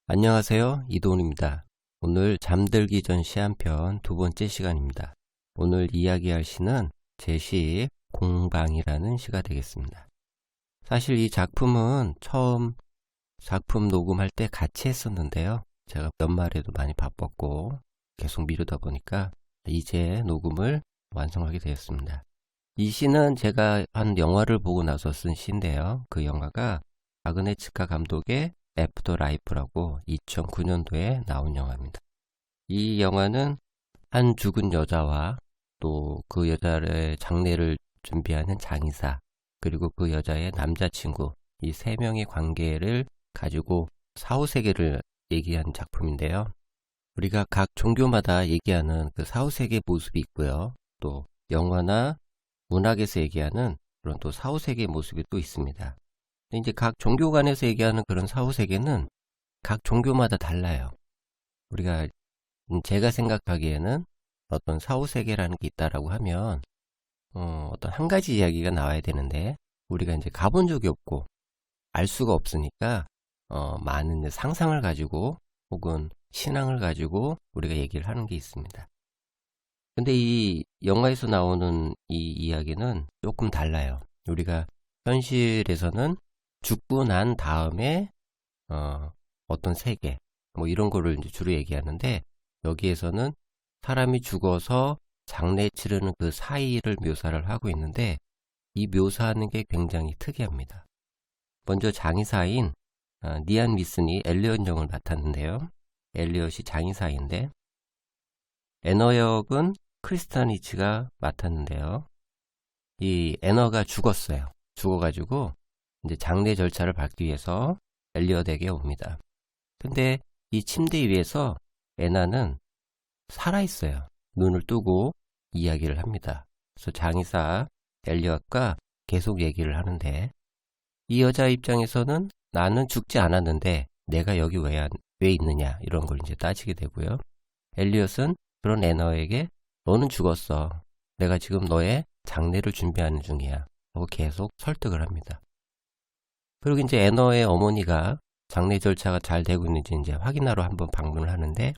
안녕하세요. 이도훈입니다. 오늘 잠들기 전 시 한 편 두 번째 시간입니다. 오늘 이야기할 시는 제 시 공방이라는 시가 되겠습니다. 사실 이 작품은 처음 작품 녹음할 때 같이 했었는데요. 제가 연말에도 많이 바빴고 계속 미루다 보니까 이제 녹음을 완성하게 되었습니다. 이 시는 제가 한 영화를 보고 나서 쓴 시인데요. 그 영화가 아그네츠카 감독의 애프터 라이프라고 2009년도에 나온 영화입니다. 이 영화는 한 죽은 여자와 또 그 여자의 장례를 준비하는 장의사, 그리고 그 여자의 남자친구, 이 세 명의 관계를 가지고 사후세계를 얘기한 작품인데요. 우리가 각 종교마다 얘기하는 그 사후세계 모습이 있고요. 또 영화나 문학에서 얘기하는 그런 또 사후세계 모습이 또 있습니다. 근데 이제 각 종교 간에서 얘기하는 그런 사후세계는 각 종교마다 달라요. 우리가 제가 생각하기에는 어떤 사후세계라는 게 있다라고 하면 어떤 한 가지 이야기가 나와야 되는데 우리가 이제 가본 적이 없고 알 수가 없으니까 많은 이제 상상을 가지고 혹은 신앙을 가지고 우리가 얘기를 하는 게 있습니다. 근데 이 영화에서 나오는 이 이야기는 조금 달라요. 우리가 현실에서는 죽고 난 다음에 어떤 세계 뭐 이런 거를 이제 주로 얘기하는데, 여기에서는 사람이 죽어서 장례 치르는 그 사이를 묘사를 하고 있는데, 이 묘사하는 게 굉장히 특이합니다. 먼저 장의사인 니안 미슨이 엘리엇 역을 맡았는데요. 엘리엇이 장의사인데, 애너 역은 크리스탄 리치가 맡았는데요. 이 애너가 죽었어요. 죽어가지고 이제 장례 절차를 밟기 위해서 엘리엇에게 옵니다. 근데 이 침대 위에서 애나는 살아있어요. 눈을 뜨고 이야기를 합니다. 그래서 장의사 엘리엇과 계속 얘기를 하는데, 이 여자 입장에서는 나는 죽지 않았는데 내가 여기 왜 있느냐 이런 걸 이제 따지게 되고요. 엘리엇은 그런 애너에게 너는 죽었어. 내가 지금 너의 장례를 준비하는 중이야. 하고 계속 설득을 합니다. 그리고 이제 애너의 어머니가 장례 절차가 잘 되고 있는지 이제 확인하러 한번 방문을 하는데,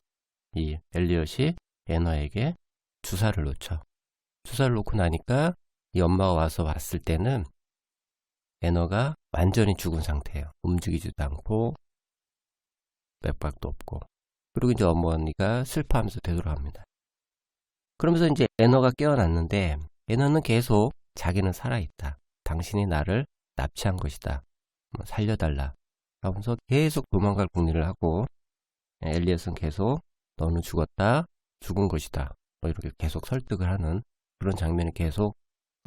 이 엘리엇이 애너에게 주사를 놓죠. 주사를 놓고 나니까 이 엄마가 와서 봤을 때는 애너가 완전히 죽은 상태예요. 움직이지도 않고 맥박도 없고. 그리고 이제 어머니가 슬퍼하면서 되돌아갑니다. 그러면서 이제 애너가 깨어났는데, 애너는 계속 자기는 살아있다. 당신이 나를 납치한 것이다. 살려달라. 하면서 계속 도망갈 궁리를 하고, 엘리엇은 계속 너는 죽었다. 죽은 것이다. 이렇게 계속 설득을 하는 그런 장면이 계속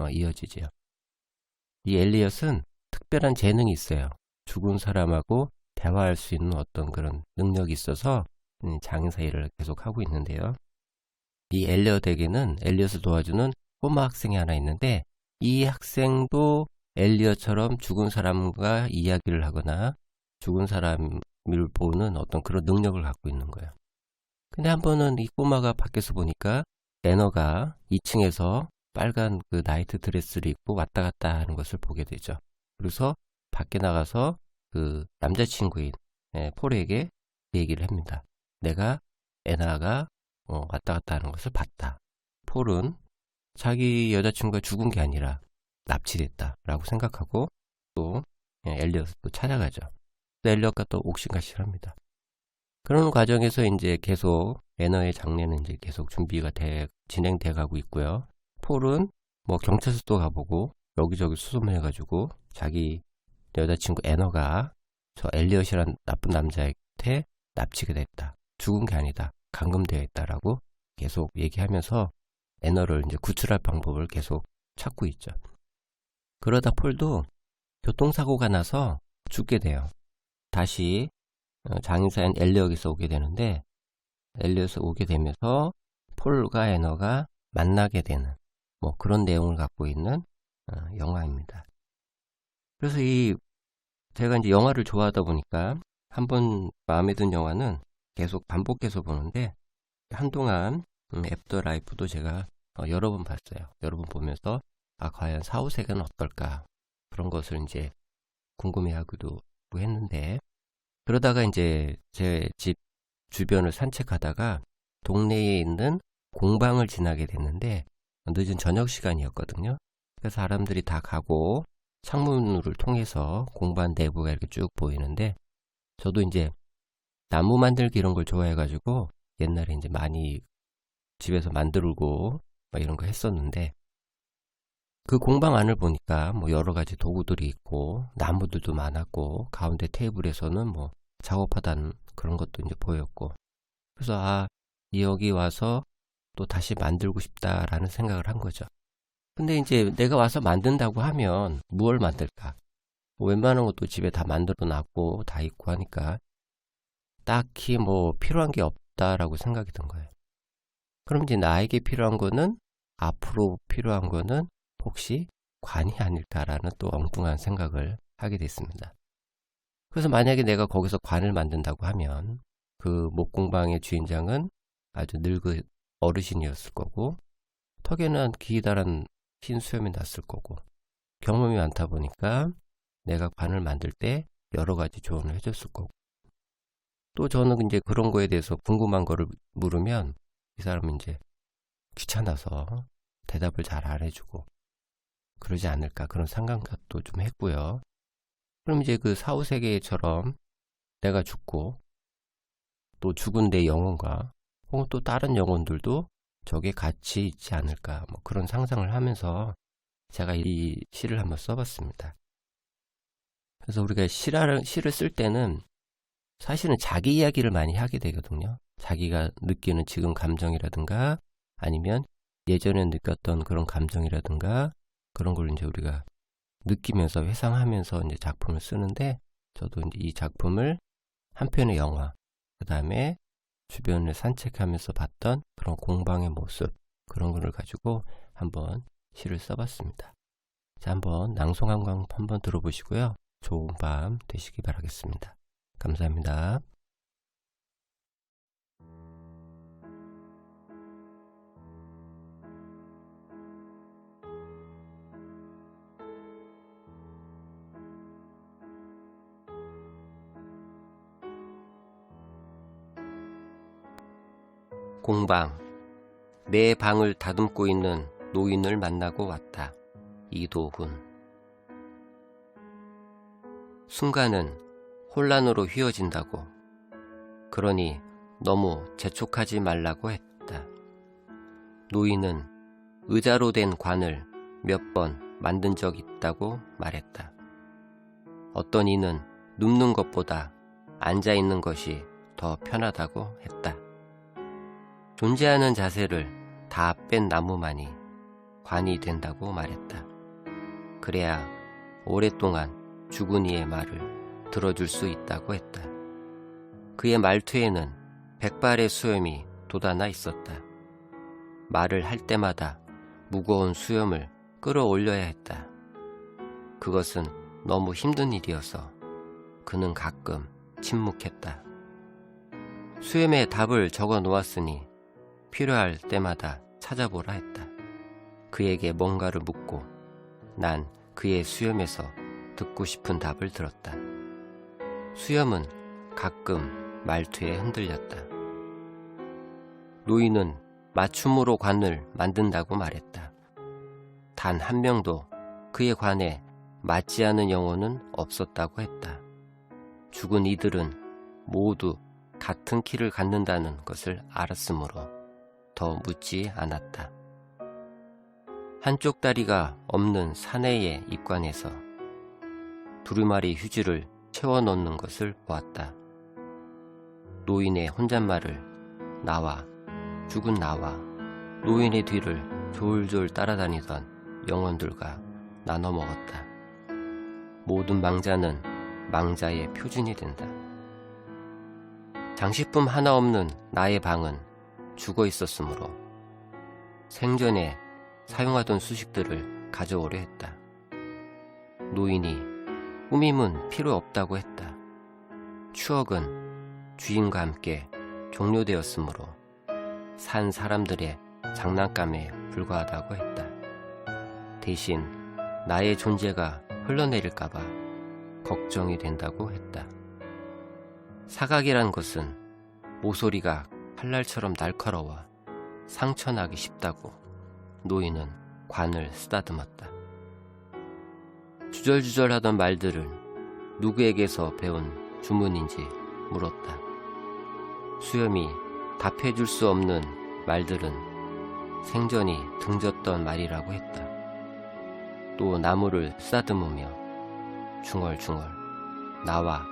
이어지죠. 이 엘리엇은 특별한 재능이 있어요. 죽은 사람하고 대화할 수 있는 어떤 그런 능력이 있어서 장의사 일을 계속 하고 있는데요. 이 엘리엇에게는 엘리엇을 도와주는 꼬마 학생이 하나 있는데, 이 학생도 엘리엇처럼 죽은 사람과 이야기를 하거나 죽은 사람을 보는 어떤 그런 능력을 갖고 있는 거예요. 근데 한 번은 이 꼬마가 밖에서 보니까 애너가 2층에서 빨간 그 나이트 드레스를 입고 왔다 갔다 하는 것을 보게 되죠. 그래서 밖에 나가서 그 남자친구인 폴에게 얘기를 합니다. 내가 애나가 왔다 갔다 하는 것을 봤다. 폴은 자기 여자친구가 죽은 게 아니라 납치됐다 라고 생각하고 또 엘리엇을 또 찾아가죠. 엘리엇과 또 옥신각신을 합니다. 그런 과정에서 이제 계속 애너의 장례는 이제 계속 준비가 진행돼 가고 있고요. 폴은 뭐 경찰서도 가보고 여기저기 수소문해가지고 자기 여자친구 애너가 저 엘리엇이란 나쁜 남자한테 납치가 됐다. 죽은 게 아니다. 감금되어 있다라고 계속 얘기하면서 애너를 이제 구출할 방법을 계속 찾고 있죠. 그러다 폴도 교통사고가 나서 죽게 돼요. 다시 장의사인 엘리엇에서 오게 되는데, 엘리엇에 오게 되면서 폴과 애너가 만나게 되는 뭐 그런 내용을 갖고 있는 영화입니다. 그래서 제가 이제 영화를 좋아하다 보니까 한번 마음에 든 영화는 계속 반복해서 보는데, 한동안 애프터 라이프도 제가 여러 번 봤어요. 여러 번 보면서 과연 사후세계는 어떨까 그런 것을 이제 궁금해하기도 했는데, 그러다가 이제 제 집 주변을 산책하다가 동네에 있는 공방을 지나게 됐는데 늦은 저녁 시간이었거든요. 그래서 사람들이 다 가고 창문을 통해서 공방 내부가 이렇게 쭉 보이는데 저도 이제 나무 만들기 이런 걸 좋아해가지고 옛날에 이제 많이 집에서 만들고 막 이런 거 했었는데 그 공방 안을 보니까 뭐 여러 가지 도구들이 있고 나무들도 많았고 가운데 테이블에서는 뭐 작업하다는 그런 것도 이제 보였고 그래서 여기 와서 또 다시 만들고 싶다라는 생각을 한 거죠. 근데 이제 내가 와서 만든다고 하면 무엇을 만들까? 웬만한 것도 집에 다 만들어 놨고 다 있고 하니까 딱히 뭐 필요한 게 없다라고 생각이 든 거예요. 그럼 이제 나에게 필요한 거는 앞으로 필요한 거는 혹시 관이 아닐까라는 또 엉뚱한 생각을 하게 됐습니다. 그래서 만약에 내가 거기서 관을 만든다고 하면 그 목공방의 주인장은 아주 늙은 어르신이었을 거고 턱에는 기다란 흰 수염이 났을 거고 경험이 많다 보니까 내가 관을 만들 때 여러 가지 조언을 해줬을 거고 또 저는 이제 그런 거에 대해서 궁금한 거를 물으면 이 사람은 이제 귀찮아서 대답을 잘 안 해주고 그러지 않을까 그런 상상도 좀 했고요. 그럼 이제 그 사후세계처럼 내가 죽고 또 죽은 내 영혼과 혹은 또 다른 영혼들도 저게 같이 있지 않을까 뭐 그런 상상을 하면서 제가 이 시를 한번 써봤습니다. 그래서 우리가 시를 쓸 때는 사실은 자기 이야기를 많이 하게 되거든요. 자기가 느끼는 지금 감정이라든가 아니면 예전에 느꼈던 그런 감정이라든가 그런 걸 이제 우리가 느끼면서 회상하면서 이제 작품을 쓰는데 저도 이제 이 작품을 한 편의 영화, 그 다음에 주변을 산책하면서 봤던 그런 공방의 모습 그런 거를 가지고 한번 시를 써봤습니다. 자, 한번 낭송한 거 한번 들어보시고요. 좋은 밤 되시기 바라겠습니다. 감사합니다. 공방. 내 방을 다듬고 있는 노인을 만나고 왔다. 이도훈. 순간은 혼란으로 휘어진다고. 그러니 너무 재촉하지 말라고 했다. 노인은 의자로 된 관을 몇 번 만든 적 있다고 말했다. 어떤 이는 눕는 것보다 앉아 있는 것이 더 편하다고 했다. 존재하는 자세를 다 뺀 나무만이 관이 된다고 말했다. 그래야 오랫동안 죽은 이의 말을 들어줄 수 있다고 했다. 그의 말투에는 백발의 수염이 돋아나 있었다. 말을 할 때마다 무거운 수염을 끌어올려야 했다. 그것은 너무 힘든 일이어서 그는 가끔 침묵했다. 수염에 답을 적어 놓았으니 필요할 때마다 찾아보라 했다. 그에게 뭔가를 묻고 난 그의 수염에서 듣고 싶은 답을 들었다. 수염은 가끔 말투에 흔들렸다. 노인은 맞춤으로 관을 만든다고 말했다. 단 한 명도 그의 관에 맞지 않은 영혼은 없었다고 했다. 죽은 이들은 모두 같은 키를 갖는다는 것을 알았으므로 더 묻지 않았다. 한쪽 다리가 없는 사내의 입관에서 두루마리 휴지를 채워 넣는 것을 보았다. 노인의 혼잣말을 나와 죽은 나와 노인의 뒤를 졸졸 따라다니던 영혼들과 나눠 먹었다. 모든 망자는 망자의 표준이 된다. 장식품 하나 없는 나의 방은 죽어 있었으므로 생전에 사용하던 수식들을 가져오려 했다. 노인이 꾸밈은 필요 없다고 했다. 추억은 주인과 함께 종료되었으므로 산 사람들의 장난감에 불과하다고 했다. 대신 나의 존재가 흘러내릴까봐 걱정이 된다고 했다. 사각이란 것은 모서리가 칼날처럼 날카로워 상처나기 쉽다고 노인은 관을 쓰다듬었다. 주절주절하던 말들은 누구에게서 배운 주문인지 물었다. 수염이 답해줄 수 없는 말들은 생전이 등졌던 말이라고 했다. 또 나무를 쓰다듬으며 중얼중얼 나와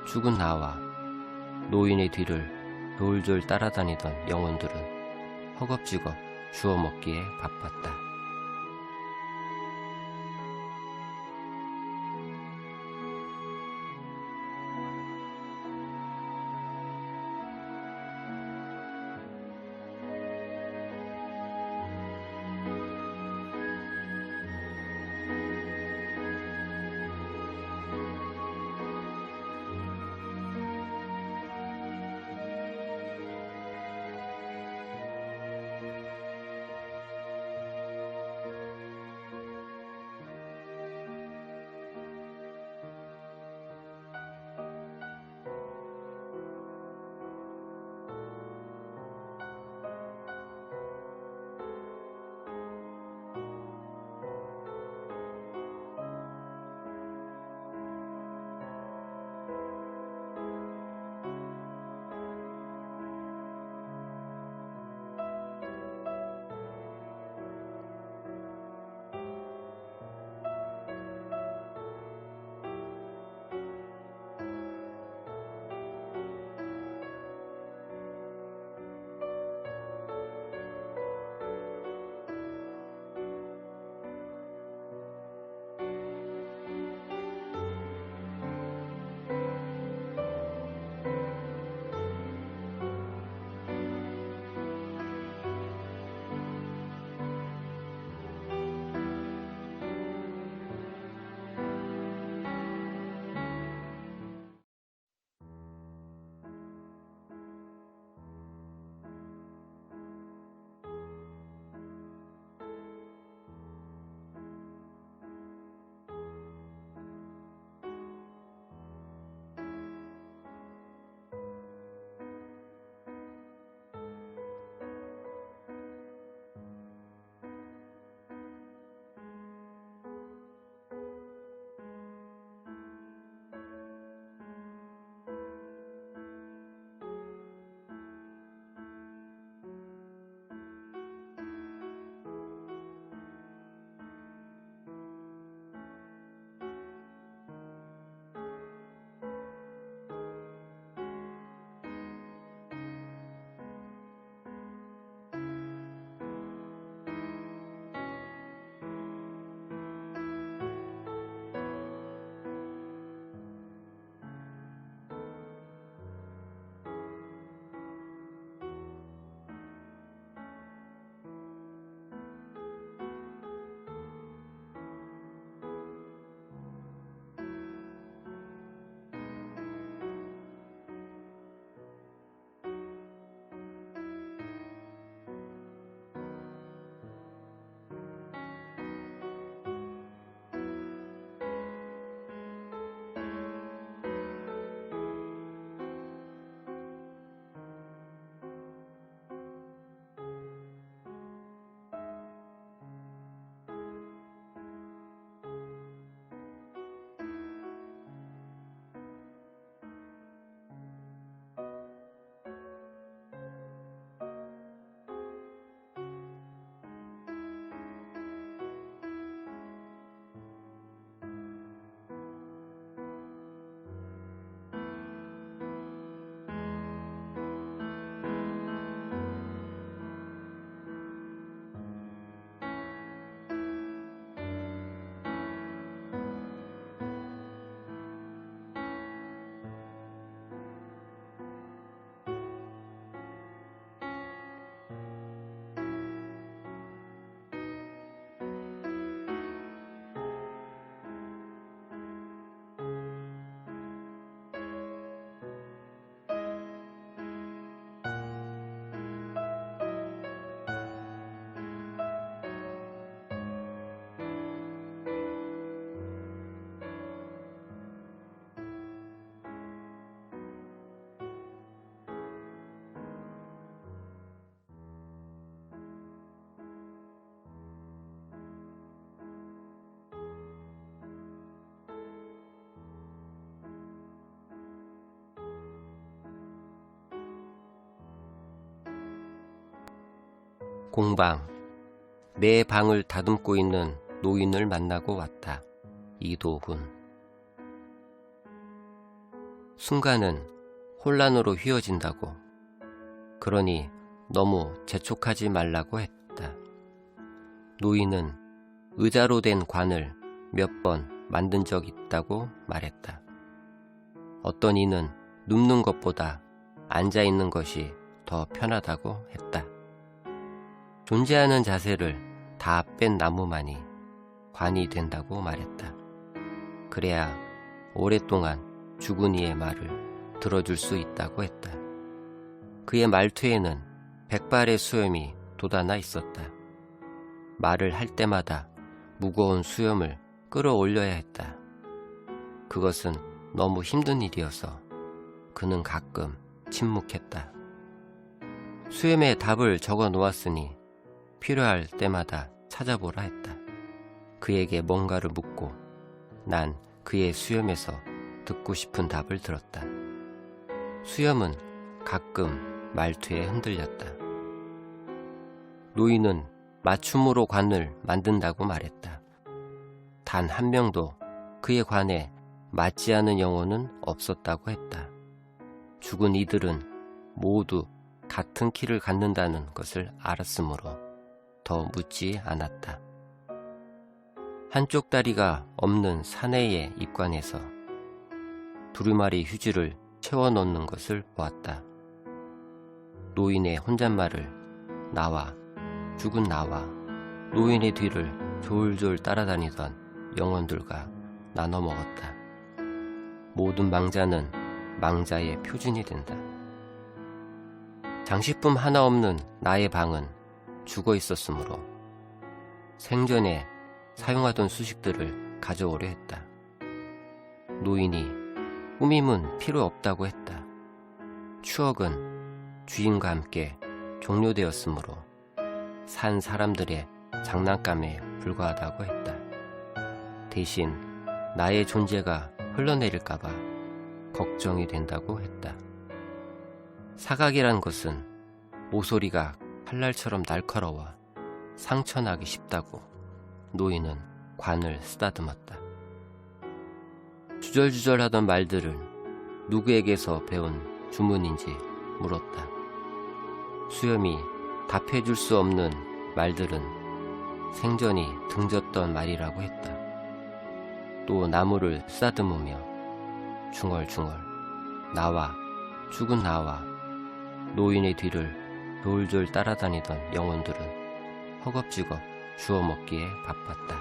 죽은 나와 노인의 뒤를 졸졸 따라다니던 영혼들은 허겁지겁 주워 먹기에 바빴다. 공방. 내 방을 다듬고 있는 노인을 만나고 왔다. 이도훈. 순간은 혼란으로 휘어진다고. 그러니 너무 재촉하지 말라고 했다. 노인은 의자로 된 관을 몇 번 만든 적 있다고 말했다. 어떤 이는 눕는 것보다 앉아 있는 것이 더 편하다고 했다. 존재하는 자세를 다 뺀 나무만이 관이 된다고 말했다. 그래야 오랫동안 죽은 이의 말을 들어줄 수 있다고 했다. 그의 말투에는 백발의 수염이 돋아나 있었다. 말을 할 때마다 무거운 수염을 끌어올려야 했다. 그것은 너무 힘든 일이어서 그는 가끔 침묵했다. 수염에 답을 적어 놓았으니 필요할 때마다 찾아보라 했다. 그에게 뭔가를 묻고 난 그의 수염에서 듣고 싶은 답을 들었다. 수염은 가끔 말투에 흔들렸다. 노인은 맞춤으로 관을 만든다고 말했다. 단 한 명도 그의 관에 맞지 않은 영혼은 없었다고 했다. 죽은 이들은 모두 같은 키를 갖는다는 것을 알았으므로 더 묻지 않았다. 한쪽 다리가 없는 사내의 입관에서 두루마리 휴지를 채워 넣는 것을 보았다. 노인의 혼잣말을 나와 죽은 나와 노인의 뒤를 졸졸 따라다니던 영혼들과 나눠 먹었다. 모든 망자는 망자의 표준이 된다. 장식품 하나 없는 나의 방은 죽어 있었으므로 생전에 사용하던 수식들을 가져오려 했다. 노인이 꾸밈은 필요 없다고 했다. 추억은 주인과 함께 종료되었으므로 산 사람들의 장난감에 불과하다고 했다. 대신 나의 존재가 흘러내릴까봐 걱정이 된다고 했다. 사각이란 것은 모서리가 칼날처럼 날카로워 상처나기 쉽다고 노인은 관을 쓰다듬었다. 주절주절하던 말들은 누구에게서 배운 주문인지 물었다. 수염이 답해줄 수 없는 말들은 생전이 등졌던 말이라고 했다. 또 나무를 쓰다듬으며 중얼중얼 나와 죽은 나와 노인의 뒤를 졸졸 따라다니던 영혼들은 허겁지겁 주워 먹기에 바빴다.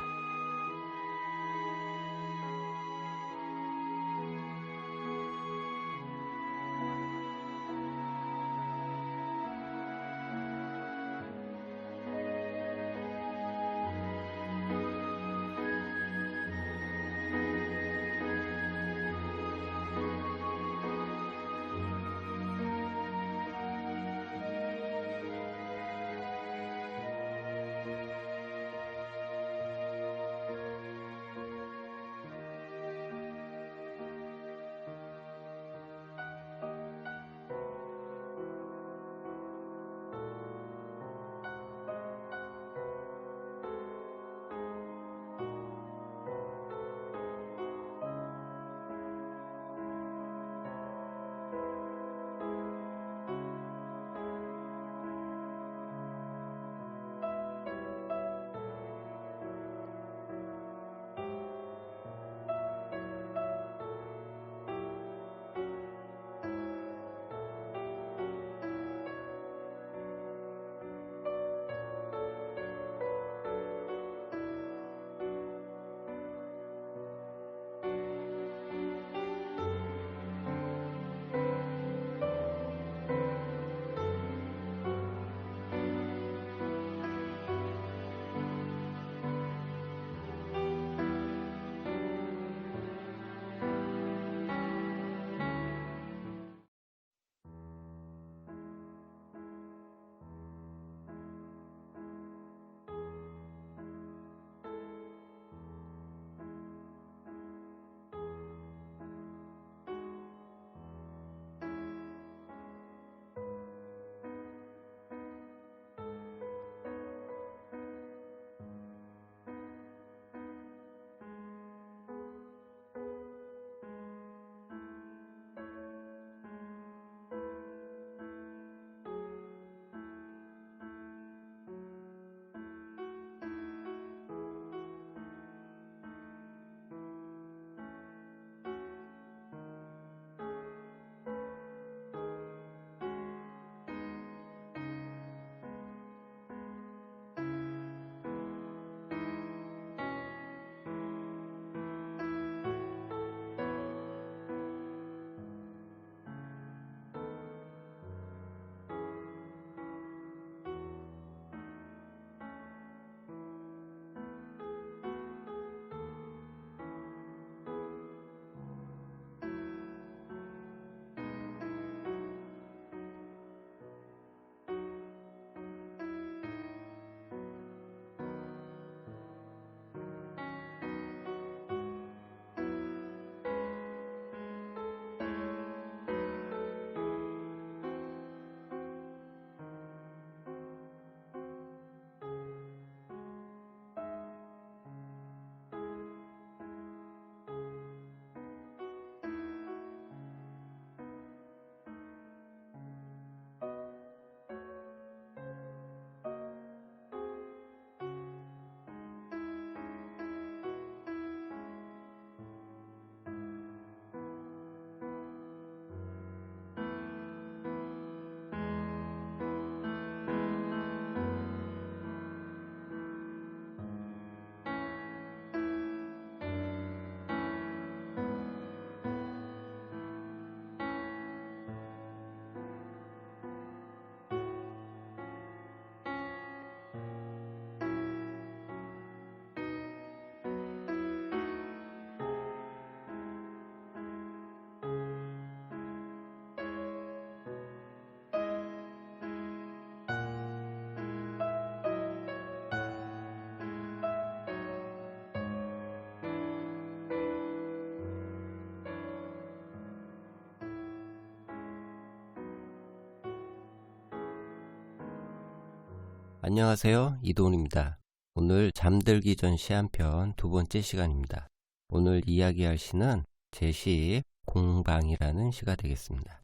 안녕하세요. 이도훈입니다. 오늘 잠들기 전 시 한 편 두 번째 시간입니다. 오늘 이야기할 시는 제 시 공방이라는 시가 되겠습니다.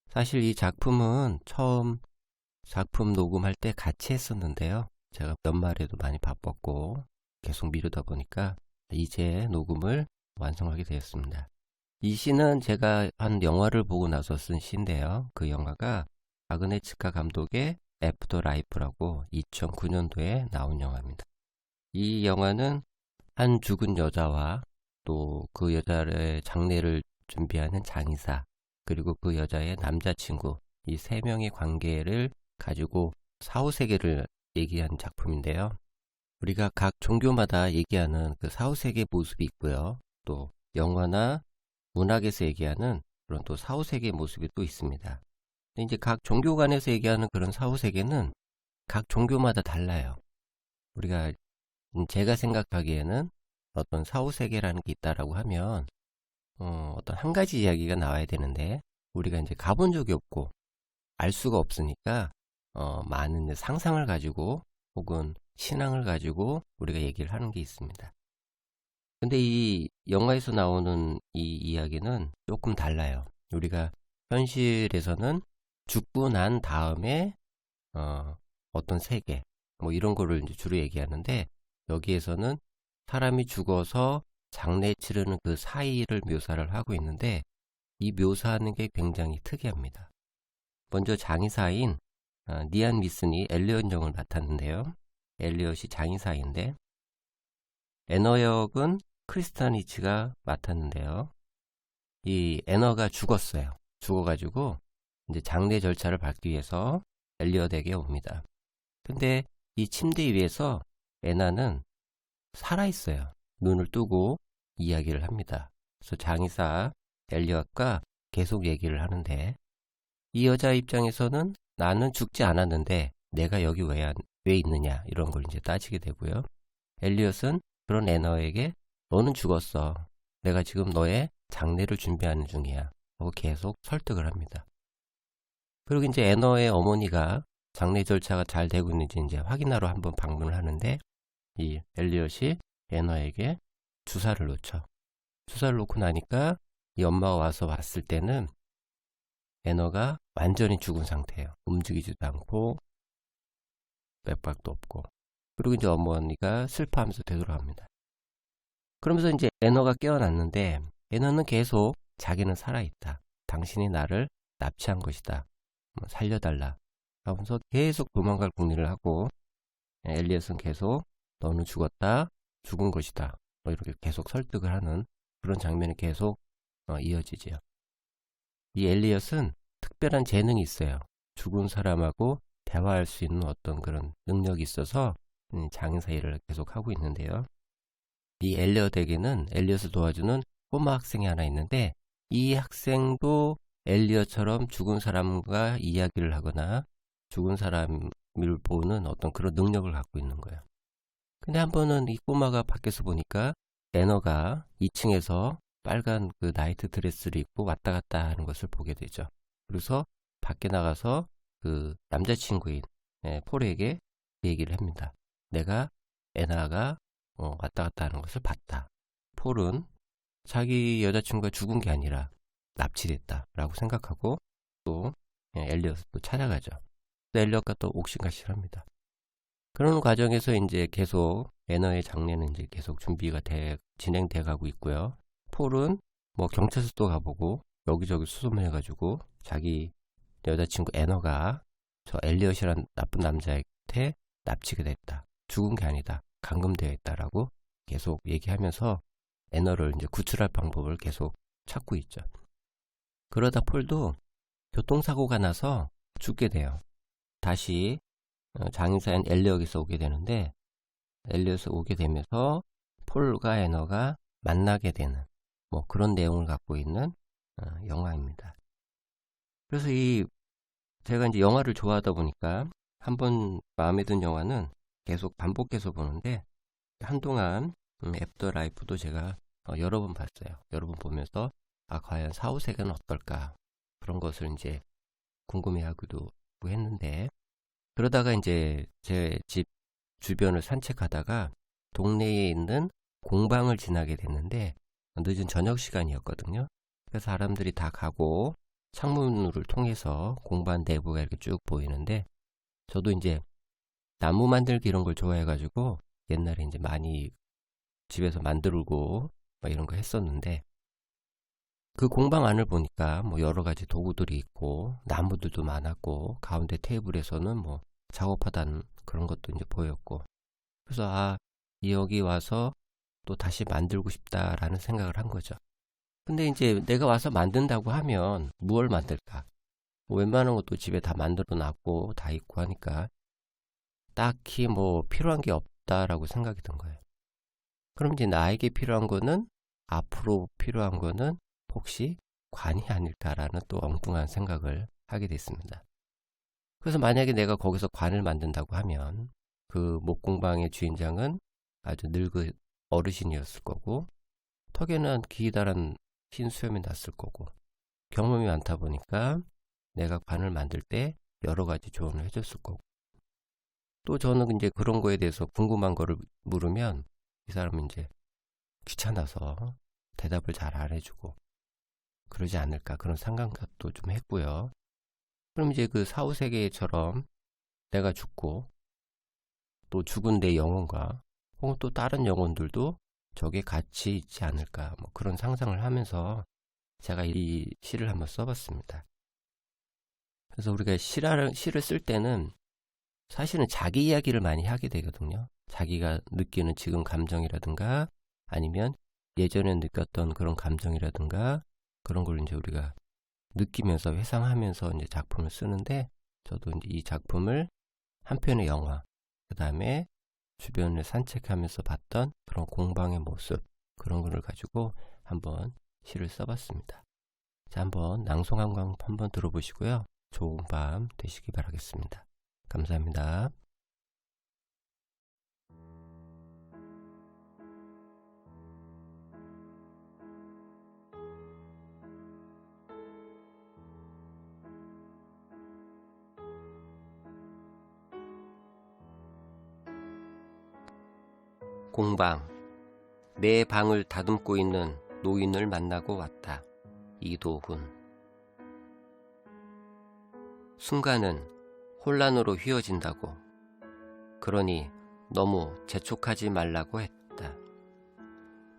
사실 이 작품은 처음 작품 녹음할 때 같이 했었는데요. 제가 연말에도 많이 바빴고 계속 미루다 보니까 이제 녹음을 완성하게 되었습니다. 이 시는 제가 한 영화를 보고 나서 쓴 시인데요. 그 영화가 아그네츠카 감독의 애프터 라이프라고 2009년도에 나온 영화입니다. 이 영화는 한 죽은 여자와 또 그 여자의 장례를 준비하는 장의사, 그리고 그 여자의 남자친구, 이 세 명의 관계를 가지고 사후세계를 얘기한 작품인데요. 우리가 각 종교마다 얘기하는 그 사후세계 모습이 있고요. 또 영화나 문학에서 얘기하는 그런 또 사후세계 모습이 또 있습니다. 근데 이제 각 종교 간에서 얘기하는 그런 사후세계는 각 종교마다 달라요. 우리가 제가 생각하기에는 어떤 사후세계라는 게 있다라고 하면 어떤 한 가지 이야기가 나와야 되는데 우리가 이제 가본 적이 없고 알 수가 없으니까 많은 이제 상상을 가지고 혹은 신앙을 가지고 우리가 얘기를 하는 게 있습니다. 근데 이 영화에서 나오는 이 이야기는 조금 달라요. 우리가 현실에서는 죽고 난 다음에 어떤 세계 뭐 이런 거를 이제 주로 얘기하는데, 여기에서는 사람이 죽어서 장례 치르는 그 사이를 묘사를 하고 있는데, 이 묘사하는 게 굉장히 특이합니다. 먼저 장의사인 니안 위슨이 엘리엇 역을 맡았는데요. 엘리엇이 장의사인데, 애너 역은 크리스탄 위치가 맡았는데요. 이 애너가 죽었어요. 죽어가지고 이제 장례 절차를 밟기 위해서 엘리엇에게 옵니다. 근데 이 침대 위에서 애나는 살아있어요. 눈을 뜨고 이야기를 합니다. 그래서 장의사 엘리엇과 계속 얘기를 하는데, 이 여자 입장에서는 나는 죽지 않았는데 내가 여기 왜 있느냐 이런 걸 이제 따지게 되고요. 엘리엇은 그런 애너에게 너는 죽었어. 내가 지금 너의 장례를 준비하는 중이야. 하고 계속 설득을 합니다. 그리고 이제 애너의 어머니가 장례 절차가 잘 되고 있는지 이제 확인하러 한번 방문을 하는데, 이 엘리엇이 애너에게 주사를 놓죠. 주사를 놓고 나니까 이 엄마가 와서 봤을 때는 애너가 완전히 죽은 상태예요. 움직이지도 않고 맥박도 없고. 그리고 이제 어머니가 슬퍼하면서 되돌아갑니다. 그러면서 이제 애너가 깨어났는데, 애너는 계속 자기는 살아있다. 당신이 나를 납치한 것이다. 살려달라. 하면서 계속 도망갈 궁리를 하고, 엘리엇은 계속 너는 죽었다. 죽은 것이다. 이렇게 계속 설득을 하는 그런 장면이 계속 이어지죠. 이 엘리엇은 특별한 재능이 있어요. 죽은 사람하고 대화할 수 있는 어떤 그런 능력이 있어서 장의사 일을 계속 하고 있는데요. 이 엘리엇에게는 엘리엇을 도와주는 꼬마 학생이 하나 있는데, 이 학생도 엘리엇처럼 죽은 사람과 이야기를 하거나 죽은 사람을 보는 어떤 그런 능력을 갖고 있는 거예요. 근데 한 번은 이 꼬마가 밖에서 보니까 애너가 2층에서 빨간 그 나이트 드레스를 입고 왔다 갔다 하는 것을 보게 되죠. 그래서 밖에 나가서 그 남자친구인 폴에게 얘기를 합니다. 내가 애나가 왔다 갔다 하는 것을 봤다. 폴은 자기 여자친구가 죽은 게 아니라 납치됐다 라고 생각하고 또 엘리엇을 또 찾아가죠. 엘리엇과 또 옥신각신을 합니다. 그런 과정에서 이제 계속 애너의 장례는 이제 계속 준비가 진행돼 가고 있고요. 폴은 뭐 경찰서도 가보고 여기저기 수소문해가지고 자기 여자친구 애너가 저 엘리엇이란 나쁜 남자한테 납치가 됐다. 죽은 게 아니다. 감금되어 있다라고 계속 얘기하면서 애너를 이제 구출할 방법을 계속 찾고 있죠. 그러다 폴도 교통사고가 나서 죽게 돼요. 다시 장의사인 엘리엇에서 오게 되는데, 엘리엇에 오게 되면서 폴과 애너가 만나게 되는 뭐 그런 내용을 갖고 있는 영화입니다. 그래서 제가 이제 영화를 좋아하다 보니까 한번 마음에 든 영화는 계속 반복해서 보는데, 한동안 애프터 라이프도 제가 여러 번 봤어요. 여러 번 보면서 과연 사후세계는 어떨까, 그런 것을 이제 궁금해하기도 했는데, 그러다가 이제 제 집 주변을 산책하다가 동네에 있는 공방을 지나게 됐는데 늦은 저녁 시간이었거든요. 그래서 사람들이 다 가고 창문을 통해서 공방 내부가 이렇게 쭉 보이는데 저도 이제 나무 만들기 이런 걸 좋아해가지고 옛날에 이제 많이 집에서 만들고 막 이런 거 했었는데 그 공방 안을 보니까 뭐 여러 가지 도구들이 있고 나무들도 많았고 가운데 테이블에서는 뭐 작업하다는 그런 것도 이제 보였고 그래서 여기 와서 또 다시 만들고 싶다라는 생각을 한 거죠. 근데 이제 내가 와서 만든다고 하면 무엇을 만들까? 뭐 웬만한 것도 집에 다 만들어 놨고 다 있고 하니까 딱히 뭐 필요한 게 없다라고 생각이 든 거예요. 그럼 이제 나에게 필요한 거는 앞으로 필요한 거는 혹시 관이 아닐까라는 또 엉뚱한 생각을 하게 됐습니다. 그래서 만약에 내가 거기서 관을 만든다고 하면 그 목공방의 주인장은 아주 늙은 어르신이었을 거고 턱에는 기다란 흰 수염이 났을 거고 경험이 많다 보니까 내가 관을 만들 때 여러 가지 조언을 해줬을 거고 또 저는 이제 그런 거에 대해서 궁금한 거를 물으면 이 사람은 이제 귀찮아서 대답을 잘 안 해주고 그러지 않을까 그런 상상도 좀 했고요. 그럼 이제 그 사후세계처럼 내가 죽고 또 죽은 내 영혼과 혹은 또 다른 영혼들도 저게 같이 있지 않을까 뭐 그런 상상을 하면서 제가 이 시를 한번 써봤습니다. 그래서 우리가 시를 쓸 때는 사실은 자기 이야기를 많이 하게 되거든요. 자기가 느끼는 지금 감정이라든가 아니면 예전에 느꼈던 그런 감정이라든가 그런 걸 이제 우리가 느끼면서 회상하면서 이제 작품을 쓰는데 저도 이제 이 작품을 한 편의 영화, 그 다음에 주변을 산책하면서 봤던 그런 공방의 모습 그런 거를 가지고 한번 시를 써봤습니다. 자, 한번 낭송 한번 들어보시고요. 좋은 밤 되시기 바라겠습니다. 감사합니다. 공방. 내 방을 다듬고 있는 노인을 만나고 왔다. 이도훈. 순간은 혼란으로 휘어진다고. 그러니 너무 재촉하지 말라고 했다.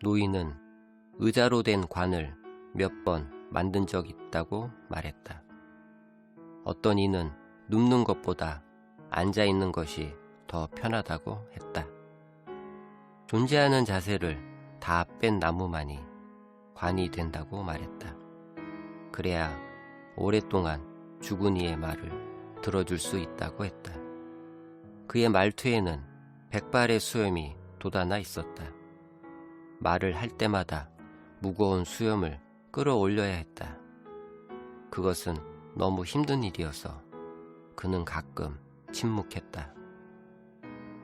노인은 의자로 된 관을 몇 번 만든 적 있다고 말했다. 어떤 이는 눕는 것보다 앉아 있는 것이 더 편하다고 했다. 존재하는 자세를 다 뺀 나무만이 관이 된다고 말했다. 그래야 오랫동안 죽은 이의 말을 들어줄 수 있다고 했다. 그의 말투에는 백발의 수염이 돋아나 있었다. 말을 할 때마다 무거운 수염을 끌어올려야 했다. 그것은 너무 힘든 일이어서 그는 가끔 침묵했다.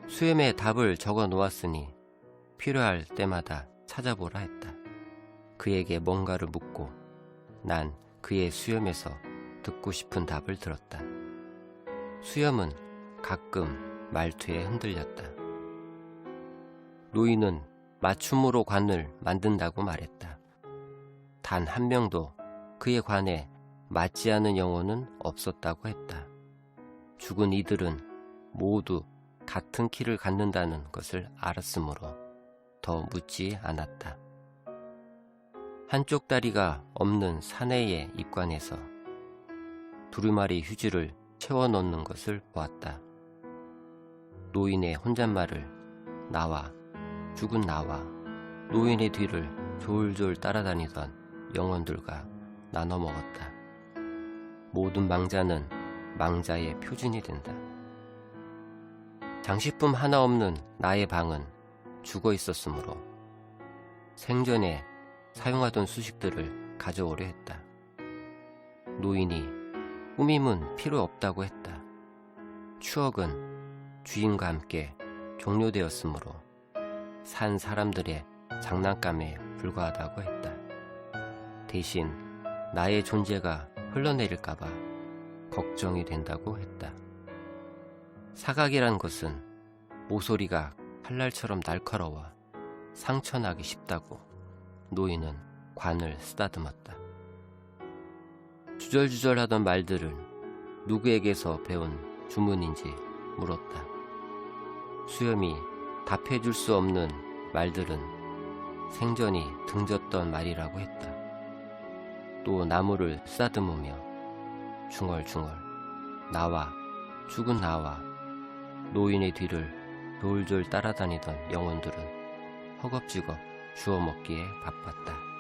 수염에 답을 적어 놓았으니 필요할 때마다 찾아보라 했다. 그에게 뭔가를 묻고 난 그의 수염에서 듣고 싶은 답을 들었다. 수염은 가끔 말투에 흔들렸다. 노인은 맞춤으로 관을 만든다고 말했다. 단 한 명도 그의 관에 맞지 않은 영혼은 없었다고 했다. 죽은 이들은 모두 같은 키를 갖는다는 것을 알았으므로 더 묻지 않았다. 한쪽 다리가 없는 사내의 입관에서 두루마리 휴지를 채워 넣는 것을 보았다. 노인의 혼잣말을 나와 죽은 나와 노인의 뒤를 졸졸 따라다니던 영혼들과 나눠 먹었다. 모든 망자는 망자의 표준이 된다. 장식품 하나 없는 나의 방은 죽어 있었으므로 생전에 사용하던 수식들을 가져오려 했다. 노인이 꾸밈은 필요 없다고 했다. 추억은 주인과 함께 종료되었으므로 산 사람들의 장난감에 불과하다고 했다. 대신 나의 존재가 흘러내릴까봐 걱정이 된다고 했다. 사각이란 것은 모서리가 칼날처럼 날카로워 상처나기 쉽다고 노인은 관을 쓰다듬었다. 주절주절하던 말들은 누구에게서 배운 주문인지 물었다. 수염이 답해줄 수 없는 말들은 생전이 등졌던 말이라고 했다. 또 나무를 쓰다듬으며 중얼중얼 나와 죽은 나와 노인의 뒤를 졸졸 따라다니던 영혼들은 허겁지겁 주워먹기에 바빴다.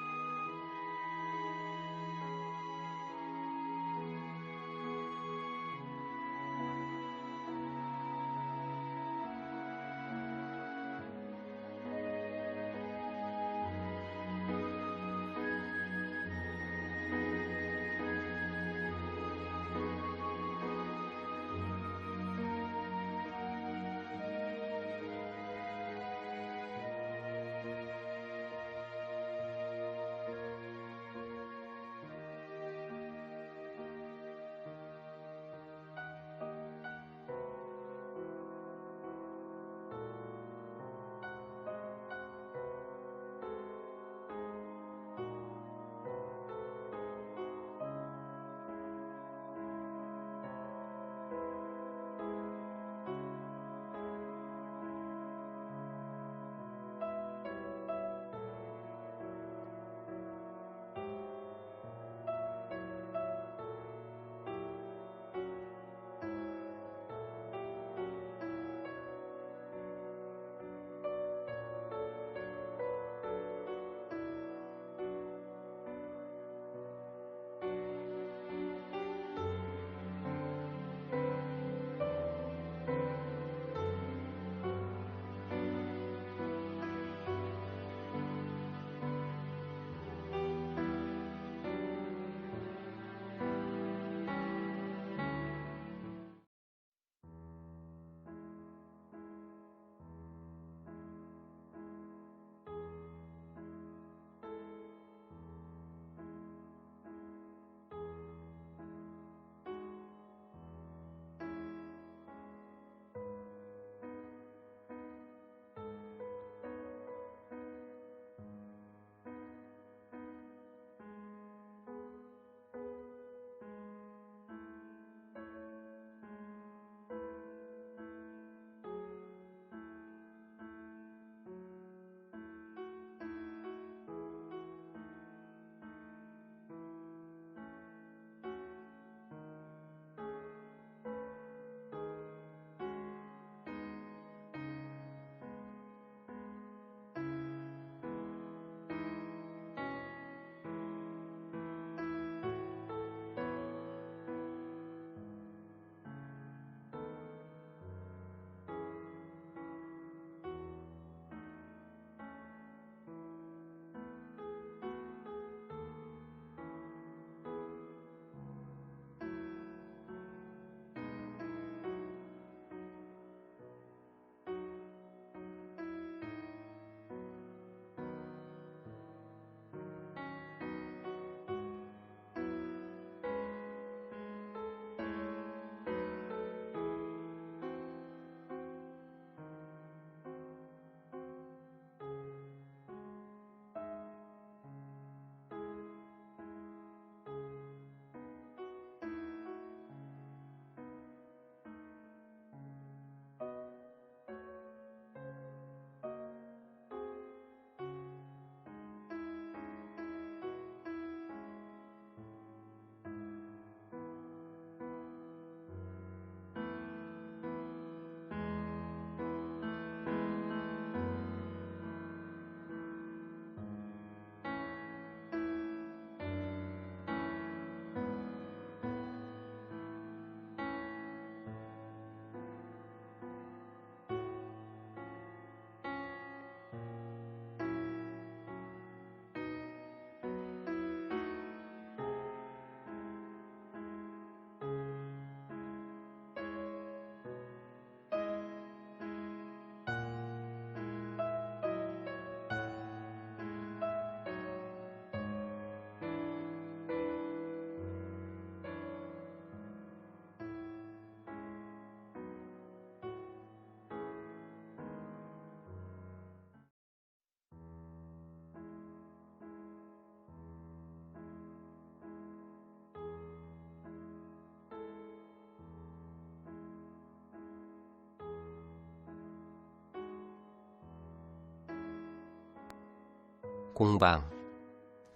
공방.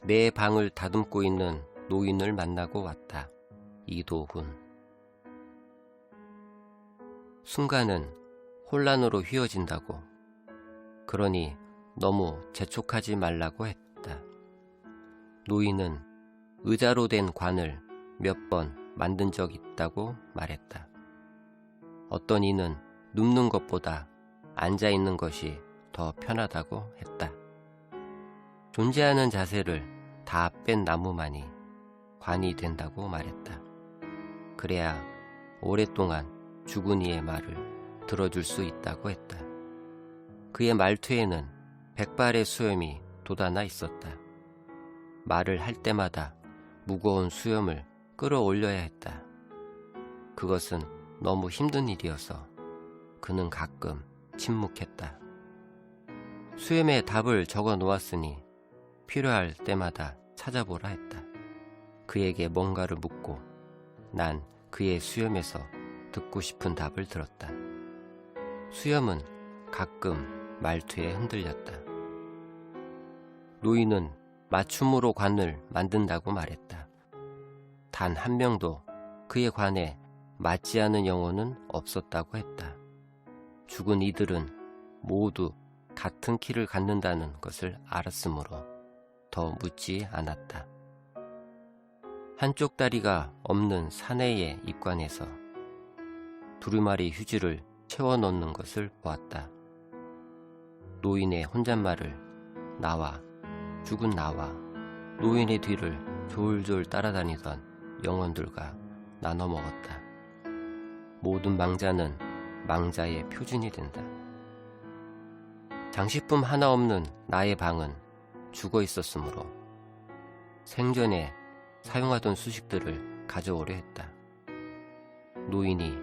내 방을 다듬고 있는 노인을 만나고 왔다. 이도훈. 순간은 혼란으로 휘어진다고. 그러니 너무 재촉하지 말라고 했다. 노인은 의자로 된 관을 몇 번 만든 적 있다고 말했다. 어떤 이는 눕는 것보다 앉아 있는 것이 더 편하다고 했다. 존재하는 자세를 다 뺀 나무만이 관이 된다고 말했다. 그래야 오랫동안 죽은 이의 말을 들어줄 수 있다고 했다. 그의 말투에는 백발의 수염이 돋아나 있었다. 말을 할 때마다 무거운 수염을 끌어올려야 했다. 그것은 너무 힘든 일이어서 그는 가끔 침묵했다. 수염에 답을 적어 놓았으니 필요할 때마다 찾아보라 했다. 그에게 뭔가를 묻고 난 그의 수염에서 듣고 싶은 답을 들었다. 수염은 가끔 말투에 흔들렸다. 노인은 맞춤으로 관을 만든다고 말했다. 단 한 명도 그의 관에 맞지 않은 영혼은 없었다고 했다. 죽은 이들은 모두 같은 키를 갖는다는 것을 알았으므로 더 묻지 않았다. 한쪽 다리가 없는 사내의 입관에서 두루마리 휴지를 채워넣는 것을 보았다. 노인의 혼잣말을 나와 죽은 나와 노인의 뒤를 졸졸 따라다니던 영혼들과 나눠 먹었다. 모든 망자는 망자의 표준이 된다. 장식품 하나 없는 나의 방은 죽어 있었으므로 생전에 사용하던 수식들을 가져오려 했다. 노인이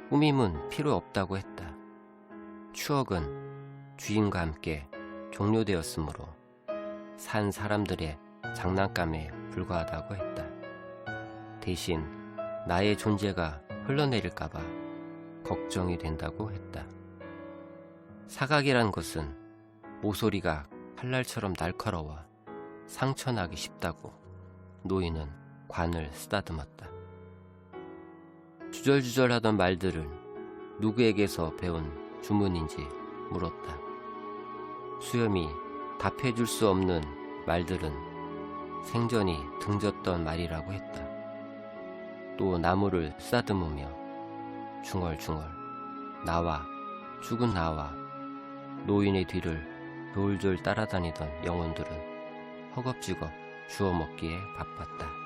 꾸밈은 필요 없다고 했다. 추억은 주인과 함께 종료되었으므로 산 사람들의 장난감에 불과하다고 했다. 대신 나의 존재가 흘러내릴까봐 걱정이 된다고 했다. 사각이란 것은 모서리가 칼날처럼 날카로워 상처나기 쉽다고 노인은 관을 쓰다듬었다. 주절주절하던 말들을 누구에게서 배운 주문인지 물었다. 수염이 답해줄 수 없는 말들은 생전이 등졌던 말이라고 했다. 또 나무를 쓰다듬으며 중얼중얼 나와 죽은 나와 노인의 뒤를 졸졸 따라다니던 영혼들은 허겁지겁 주워 먹기에 바빴다.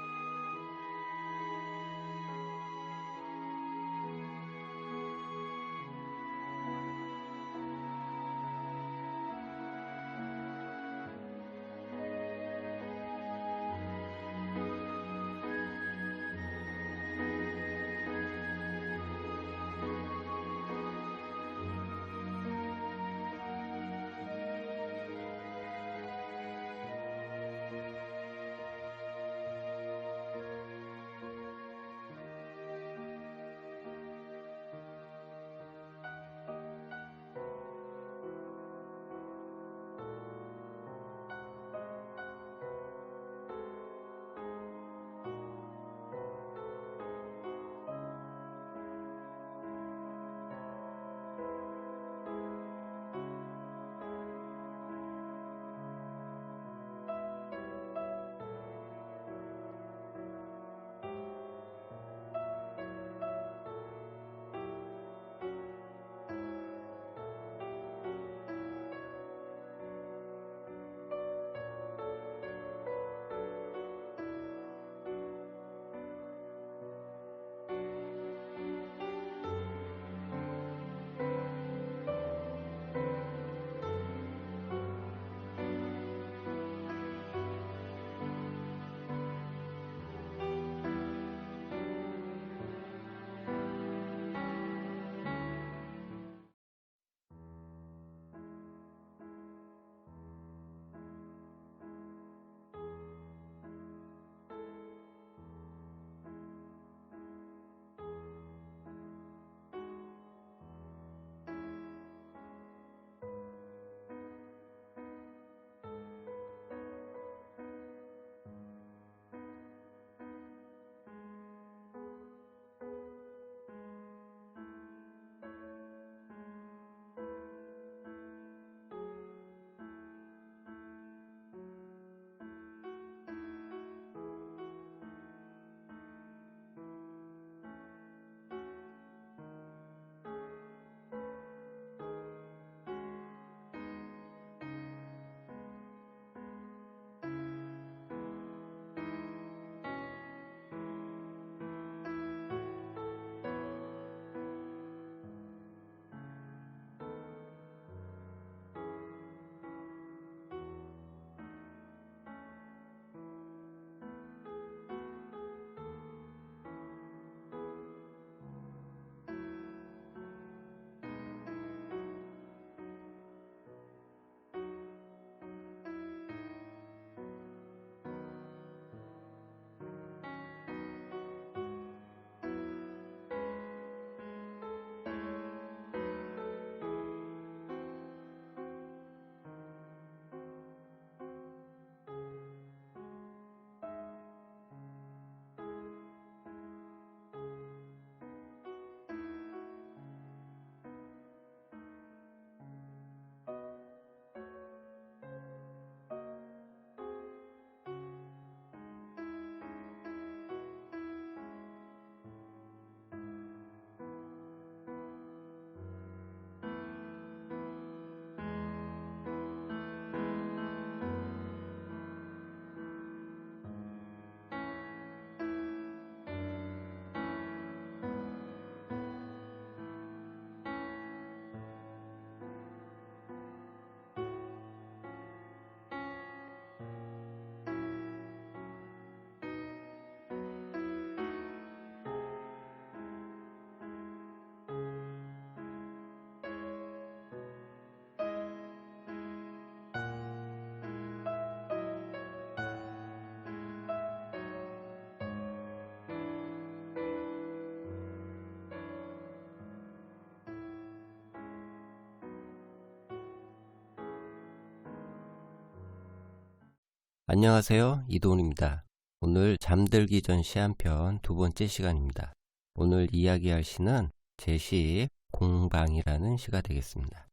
안녕하세요. 이도훈입니다. 오늘 잠들기 전 시 한 편 두 번째 시간입니다. 오늘 이야기할 시는 제 시 공방이라는 시가 되겠습니다.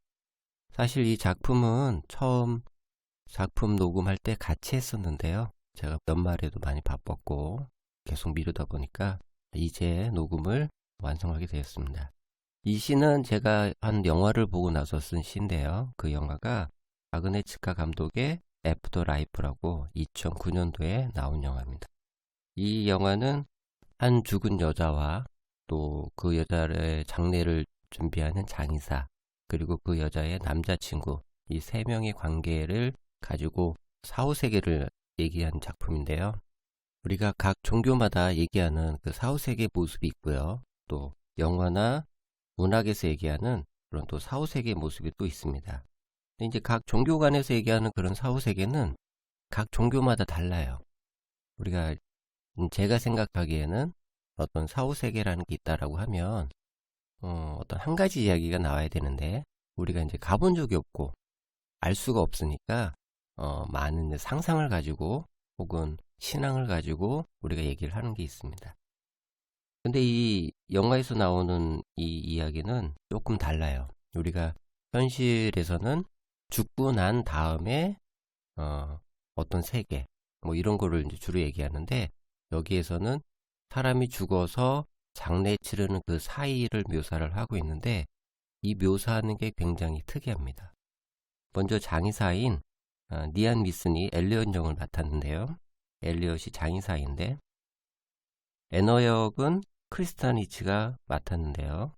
사실 이 작품은 처음 작품 녹음할 때 같이 했었는데요. 제가 연말에도 많이 바빴고 계속 미루다 보니까 이제 녹음을 완성하게 되었습니다. 이 시는 제가 한 영화를 보고 나서 쓴 시인데요. 그 영화가 아그네츠카 감독의 애프터 라이프라고 2009년도에 나온 영화입니다. 이 영화는 한 죽은 여자와 또 그 여자의 장례를 준비하는 장의사, 그리고 그 여자의 남자친구, 이 세 명의 관계를 가지고 사후세계를 얘기한 작품인데요. 우리가 각 종교마다 얘기하는 그 사후세계 모습이 있고요. 또 영화나 문학에서 얘기하는 그런 또 사후세계 모습이 또 있습니다. 근데 이제 각 종교 간에서 얘기하는 그런 사후세계는 각 종교마다 달라요. 우리가 제가 생각하기에는 어떤 사후세계라는 게 있다라고 하면 어떤 한 가지 이야기가 나와야 되는데 우리가 이제 가본 적이 없고 알 수가 없으니까 많은 이제 상상을 가지고 혹은 신앙을 가지고 우리가 얘기를 하는 게 있습니다. 근데 이 영화에서 나오는 이 이야기는 조금 달라요. 우리가 현실에서는 죽고 난 다음에 어떤 세계 뭐 이런 거를 이제 주로 얘기하는데 여기에서는 사람이 죽어서 장례 치르는 그 사이를 묘사를 하고 있는데 이 묘사하는 게 굉장히 특이합니다. 먼저 장의사인 니안 미슨이 엘리엇 역을 맡았는데요. 엘리엇이 장의사인데 애너 역은 크리스탄 리치가 맡았는데요.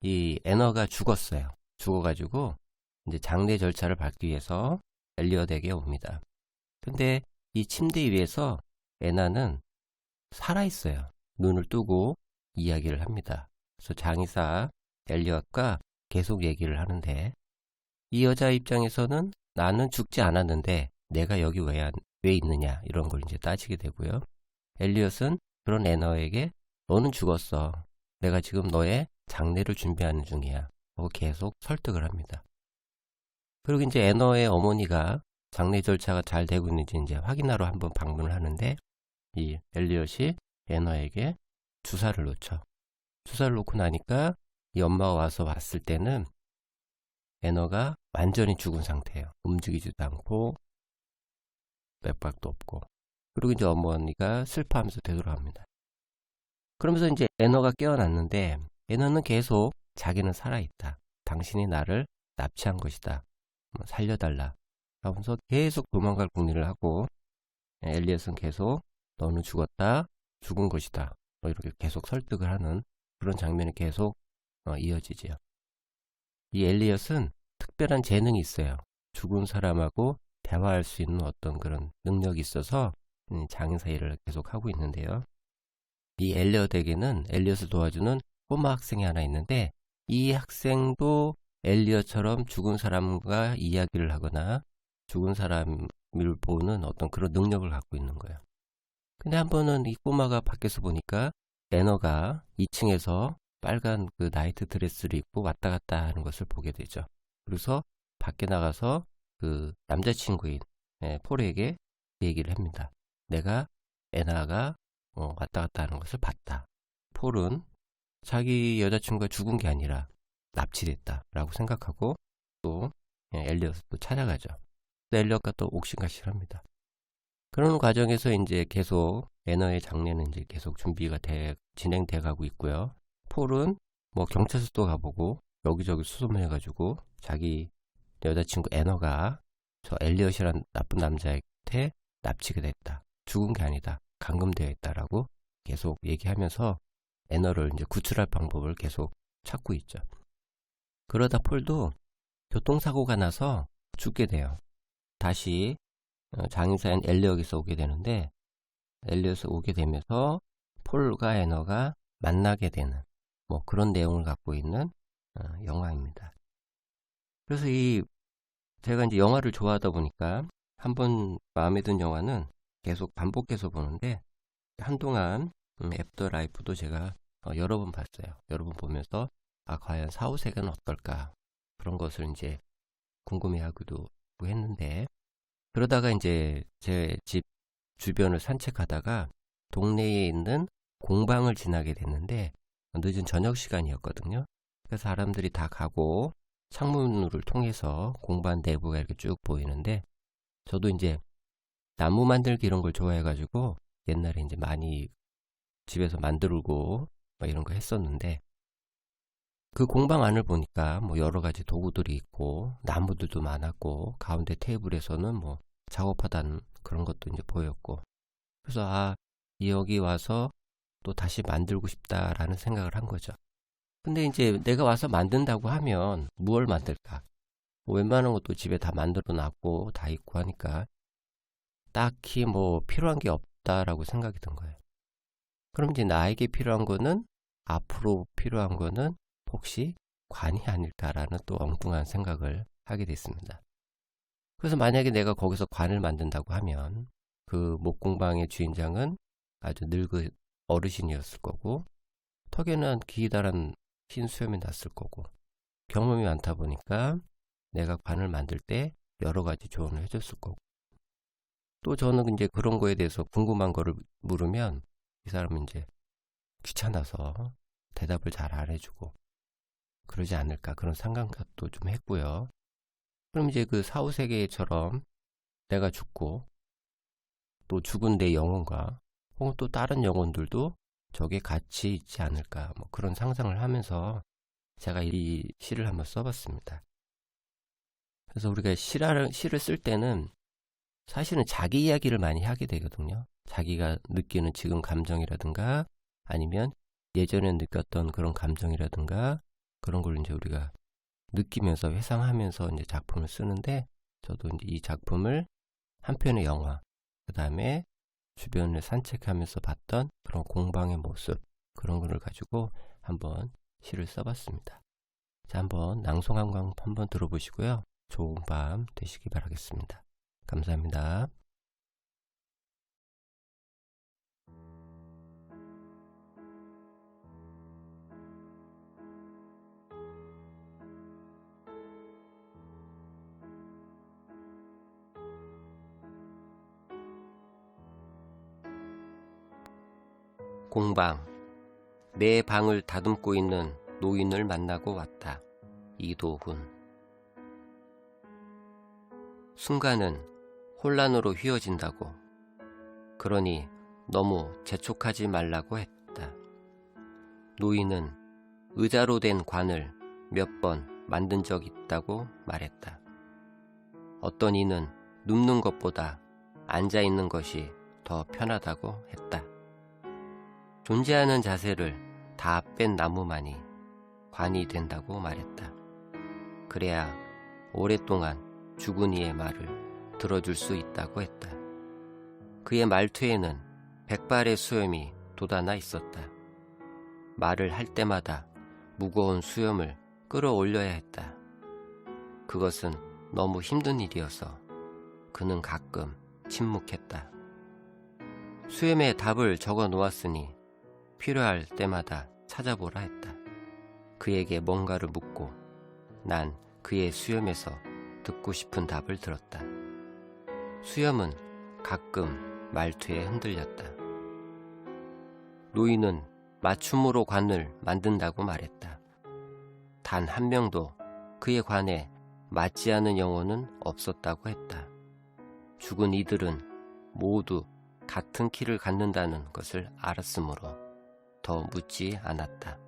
이 애너가 죽었어요. 죽어가지고 이제 장례 절차를 밟기 위해서 엘리엇에게 옵니다. 근데 이 침대 위에서 애나는 살아있어요. 눈을 뜨고 이야기를 합니다. 그래서 장의사 엘리엇과 계속 얘기를 하는데 이 여자 입장에서는 나는 죽지 않았는데 내가 여기 왜 있느냐 이런 걸 이제 따지게 되고요. 엘리엇은 그런 애너에게 너는 죽었어. 내가 지금 너의 장례를 준비하는 중이야. 하고 계속 설득을 합니다. 그리고 이제 애너의 어머니가 장례 절차가 잘 되고 있는지 이제 확인하러 한번 방문을 하는데 이 엘리엇이 애너에게 주사를 놓죠. 주사를 놓고 나니까 이 엄마가 와서 봤을 때는 애너가 완전히 죽은 상태예요. 움직이지도 않고 맥박도 없고. 그리고 이제 어머니가 슬퍼하면서 되돌아갑니다. 그러면서 이제 애너가 깨어났는데 애너는 계속 자기는 살아있다. 당신이 나를 납치한 것이다. 살려달라. 하면서 계속 도망갈 궁리를 하고 엘리엇은 계속 너는 죽었다. 죽은 것이다. 이렇게 계속 설득을 하는 그런 장면이 계속 이어지죠. 이 엘리엇은 특별한 재능이 있어요. 죽은 사람하고 대화할 수 있는 어떤 그런 능력이 있어서 장의사 일을 계속 하고 있는데요. 이 엘리엇에게는 엘리엇을 도와주는 꼬마 학생이 하나 있는데 이 학생도 엘리엇처럼 죽은 사람과 이야기를 하거나 죽은 사람을 보는 어떤 그런 능력을 갖고 있는 거예요. 근데 한 번은 이 꼬마가 밖에서 보니까 애너가 2층에서 빨간 그 나이트 드레스를 입고 왔다 갔다 하는 것을 보게 되죠. 그래서 밖에 나가서 그 남자친구인 폴에게 얘기를 합니다. 내가 애나가 왔다 갔다 하는 것을 봤다. 폴은 자기 여자친구가 죽은 게 아니라 납치됐다 라고 생각하고 또 엘리엇을 또 찾아가죠. 엘리엇과 또 옥신각신합니다. 그런 과정에서 이제 계속 애너의 장례는 이제 계속 준비가 진행돼 가고 있고요. 폴은 뭐 경찰서도 가보고 여기저기 수소문 해가지고 자기 여자친구 애너가 저 엘리엇이란 나쁜 남자한테 납치가 됐다. 죽은 게 아니다. 감금되어 있다라고 계속 얘기하면서 애너를 이제 구출할 방법을 계속 찾고 있죠. 그러다 폴도 교통사고가 나서 죽게 돼요. 다시 장의사인 엘리엇에서 오게 되는데 엘리엇에 오게 되면서 폴과 애너가 만나게 되는 뭐 그런 내용을 갖고 있는 영화입니다. 그래서 제가 이제 영화를 좋아하다 보니까 한번 마음에 든 영화는 계속 반복해서 보는데 한동안 애프터 라이프도 제가 여러 번 봤어요. 여러 번 보면서 과연 사후세계는 어떨까 그런 것을 이제 궁금해하기도 했는데 그러다가 이제 제 집 주변을 산책하다가 동네에 있는 공방을 지나게 됐는데 늦은 저녁 시간이었거든요. 그래서 사람들이 다 가고 창문을 통해서 공방 내부가 이렇게 쭉 보이는데 저도 이제 나무 만들기 이런 걸 좋아해가지고 옛날에 이제 많이 집에서 만들고 막 이런 거 했었는데 그 공방 안을 보니까 뭐 여러 가지 도구들이 있고 나무들도 많았고 가운데 테이블에서는 뭐 작업하다는 그런 것도 이제 보였고 그래서 여기 와서 또 다시 만들고 싶다라는 생각을 한 거죠. 근데 이제 내가 와서 만든다고 하면 무얼 만들까? 뭐 웬만한 것도 집에 다 만들어 놨고 다 있고 하니까 딱히 뭐 필요한 게 없다라고 생각이 든 거예요. 그럼 이제 나에게 필요한 거는 앞으로 필요한 거는 혹시 관이 아닐까라는 또 엉뚱한 생각을 하게 됐습니다. 그래서 만약에 내가 거기서 관을 만든다고 하면 그 목공방의 주인장은 아주 늙은 어르신이었을 거고 턱에는 기다란 흰 수염이 났을 거고 경험이 많다 보니까 내가 관을 만들 때 여러 가지 조언을 해줬을 거고 또 저는 이제 그런 거에 대해서 궁금한 거를 물으면 이 사람은 이제 귀찮아서 대답을 잘 안 해주고 그러지 않을까 그런 상상도 좀 했고요. 그럼 이제 그 사후세계처럼 내가 죽고 또 죽은 내 영혼과 혹은 또 다른 영혼들도 저게 같이 있지 않을까 뭐 그런 상상을 하면서 제가 이 시를 한번 써봤습니다. 그래서 우리가 시를 쓸 때는 사실은 자기 이야기를 많이 하게 되거든요. 자기가 느끼는 지금 감정이라든가 아니면 예전에 느꼈던 그런 감정이라든가 그런 걸 이제 우리가 느끼면서 회상하면서 이제 작품을 쓰는데 저도 이제 이 작품을 한 편의 영화, 그 다음에 주변을 산책하면서 봤던 그런 공방의 모습 그런 거를 가지고 한번 시를 써봤습니다. 자, 한번 낭송 한번 들어보시고요. 좋은 밤 되시기 바라겠습니다. 감사합니다. 공방. 내 방을 다듬고 있는 노인을 만나고 왔다. 이도훈. 순간은 혼란으로 휘어진다고. 그러니 너무 재촉하지 말라고 했다. 노인은 의자로 된 관을 몇 번 만든 적 있다고 말했다. 어떤 이는 눕는 것보다 앉아 있는 것이 더 편하다고 했다. 존재하는 자세를 다 뺀 나무만이 관이 된다고 말했다. 그래야 오랫동안 죽은 이의 말을 들어줄 수 있다고 했다. 그의 말투에는 백발의 수염이 돋아나 있었다. 말을 할 때마다 무거운 수염을 끌어올려야 했다. 그것은 너무 힘든 일이어서 그는 가끔 침묵했다. 수염에 답을 적어 놓았으니 필요할 때마다 찾아보라 했다. 그에게 뭔가를 묻고 난 그의 수염에서 듣고 싶은 답을 들었다. 수염은 가끔 말투에 흔들렸다. 노인은 맞춤으로 관을 만든다고 말했다. 단 한 명도 그의 관에 맞지 않은 영혼은 없었다고 했다. 죽은 이들은 모두 같은 키를 갖는다는 것을 알았으므로 더 묻지 않았다.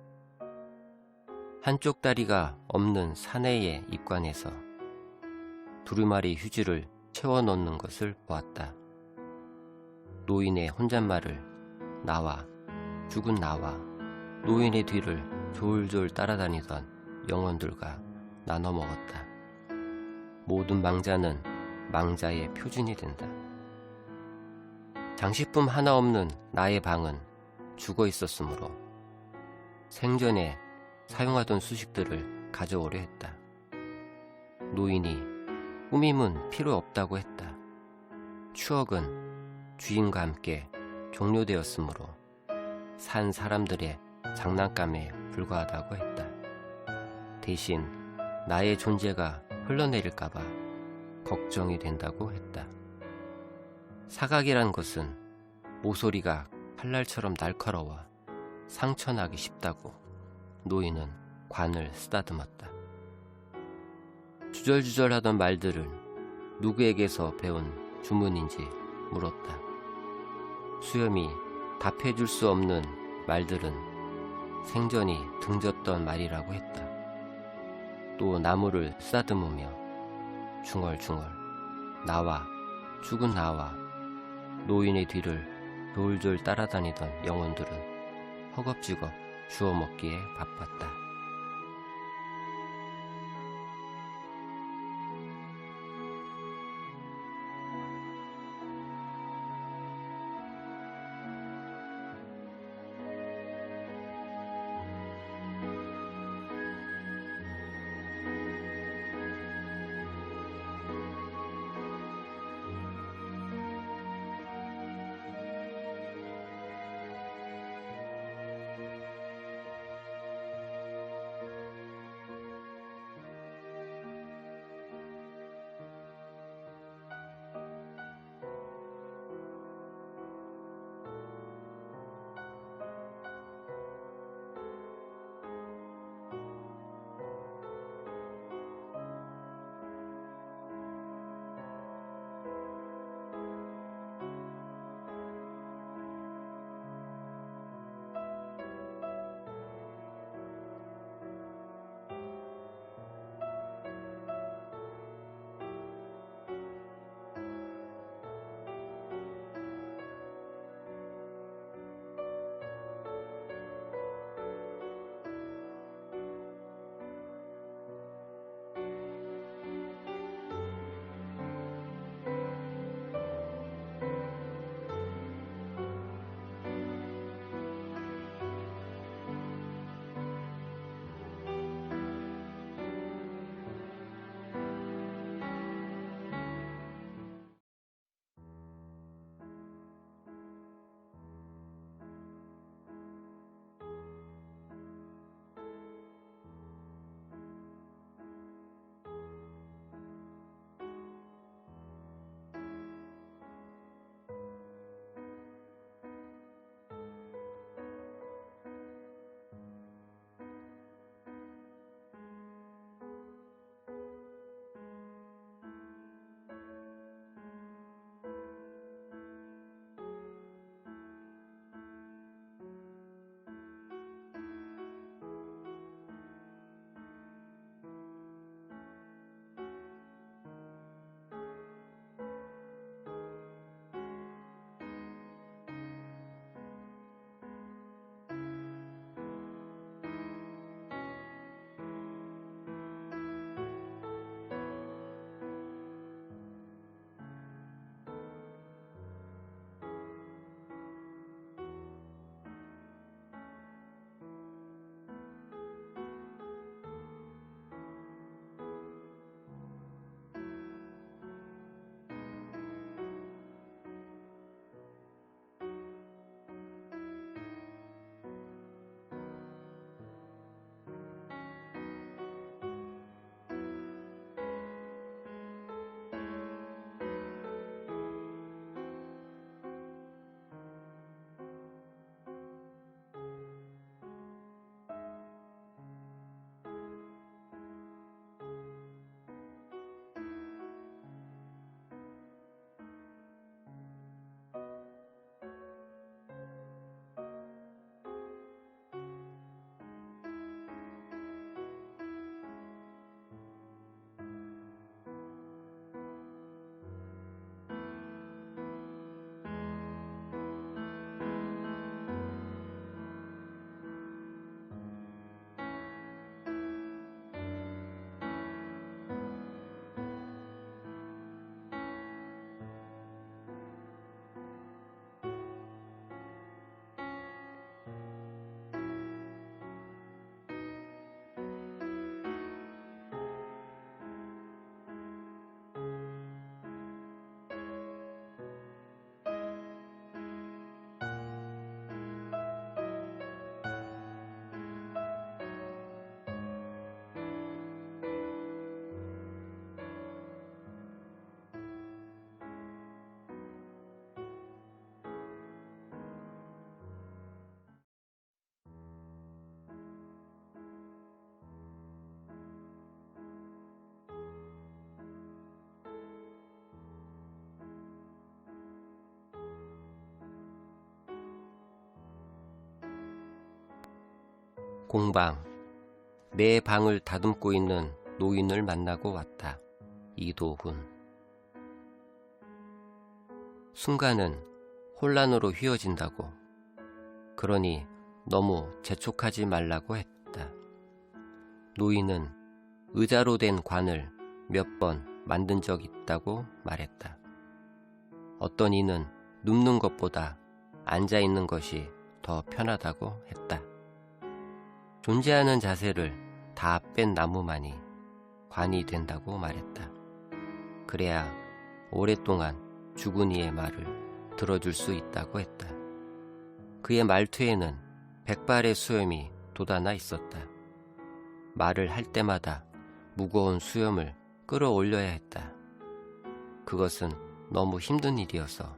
한쪽 다리가 없는 사내의 입관에서 두루마리 휴지를 채워 넣는 것을 보았다. 노인의 혼잣말을 나와 죽은 나와 노인의 뒤를 졸졸 따라다니던 영혼들과 나눠 먹었다. 모든 망자는 망자의 표준이 된다. 장식품 하나 없는 나의 방은 죽어 있었으므로 생전에 사용하던 수식들을 가져오려 했다. 노인이 꾸밈은 필요 없다고 했다. 추억은 주인과 함께 종료되었으므로 산 사람들의 장난감에 불과하다고 했다. 대신 나의 존재가 흘러내릴까봐 걱정이 된다고 했다. 사각이란 것은 모서리가 칼날처럼 날카로워 상처나기 쉽다고 노인은 관을 쓰다듬었다. 주절주절하던 말들은 누구에게서 배운 주문인지 물었다. 수염이 답해줄 수 없는 말들은 생전이 등졌던 말이라고 했다. 또 나무를 쓰다듬으며 중얼중얼 나와 죽은 나와 노인의 뒤를 졸졸 따라다니던 영혼들은 허겁지겁 주워 먹기에 바빴다. 공방. 내 방을 다듬고 있는 노인을 만나고 왔다. 이도훈. 순간은 혼란으로 휘어진다고. 그러니 너무 재촉하지 말라고 했다. 노인은 의자로 된 관을 몇 번 만든 적 있다고 말했다. 어떤 이는 눕는 것보다 앉아 있는 것이 더 편하다고 했다. 존재하는 자세를 다 뺀 나무만이 관이 된다고 말했다. 그래야 오랫동안 죽은 이의 말을 들어줄 수 있다고 했다. 그의 말투에는 백발의 수염이 돋아나 있었다. 말을 할 때마다 무거운 수염을 끌어올려야 했다. 그것은 너무 힘든 일이어서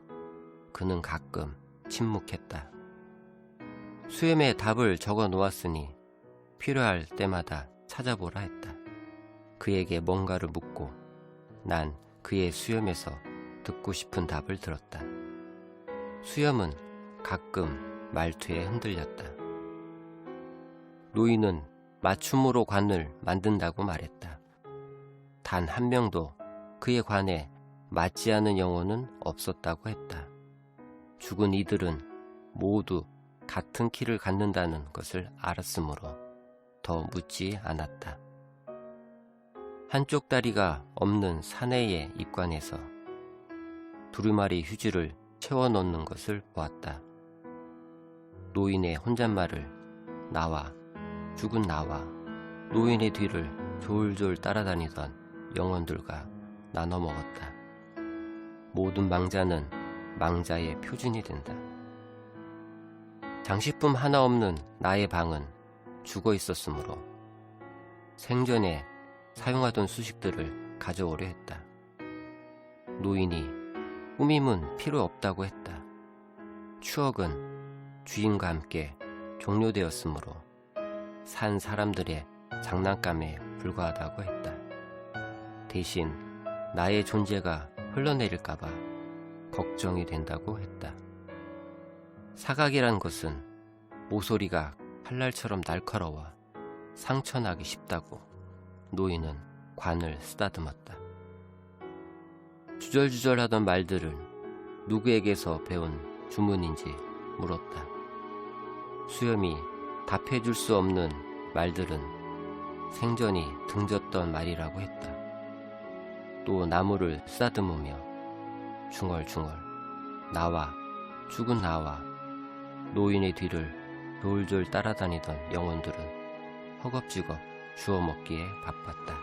그는 가끔 침묵했다. 수염에 답을 적어 놓았으니 필요할 때마다 찾아보라 했다. 그에게 뭔가를 묻고 난 그의 수염에서 듣고 싶은 답을 들었다. 수염은 가끔 말투에 흔들렸다. 노인은 맞춤으로 관을 만든다고 말했다. 단 한 명도 그의 관에 맞지 않은 영혼은 없었다고 했다. 죽은 이들은 모두 같은 키를 갖는다는 것을 알았으므로 더 묻지 않았다. 한쪽 다리가 없는 사내의 입관에서 두루마리 휴지를 채워 넣는 것을 보았다. 노인의 혼잣말을 나와, 죽은 나와, 노인의 뒤를 졸졸 따라다니던 영혼들과 나눠 먹었다. 모든 망자는 망자의 표준이 된다. 장식품 하나 없는 나의 방은 죽어 있었으므로 생전에 사용하던 수식들을 가져오려 했다. 노인이 꾸밈은 필요 없다고 했다. 추억은 주인과 함께 종료되었으므로 산 사람들의 장난감에 불과하다고 했다. 대신 나의 존재가 흘러내릴까봐 걱정이 된다고 했다. 사각이란 것은 모서리가 칼날처럼 날카로워 상처나기 쉽다고 노인은 관을 쓰다듬었다. 주절주절하던 말들을 누구에게서 배운 주문인지 물었다. 수염이 답해줄 수 없는 말들은 생전이 등졌던 말이라고 했다. 또 나무를 쓰다듬으며 중얼중얼 나와, 죽은 나와, 노인의 뒤를 졸졸 따라다니던 영혼들은 허겁지겁 주워먹기에 바빴다.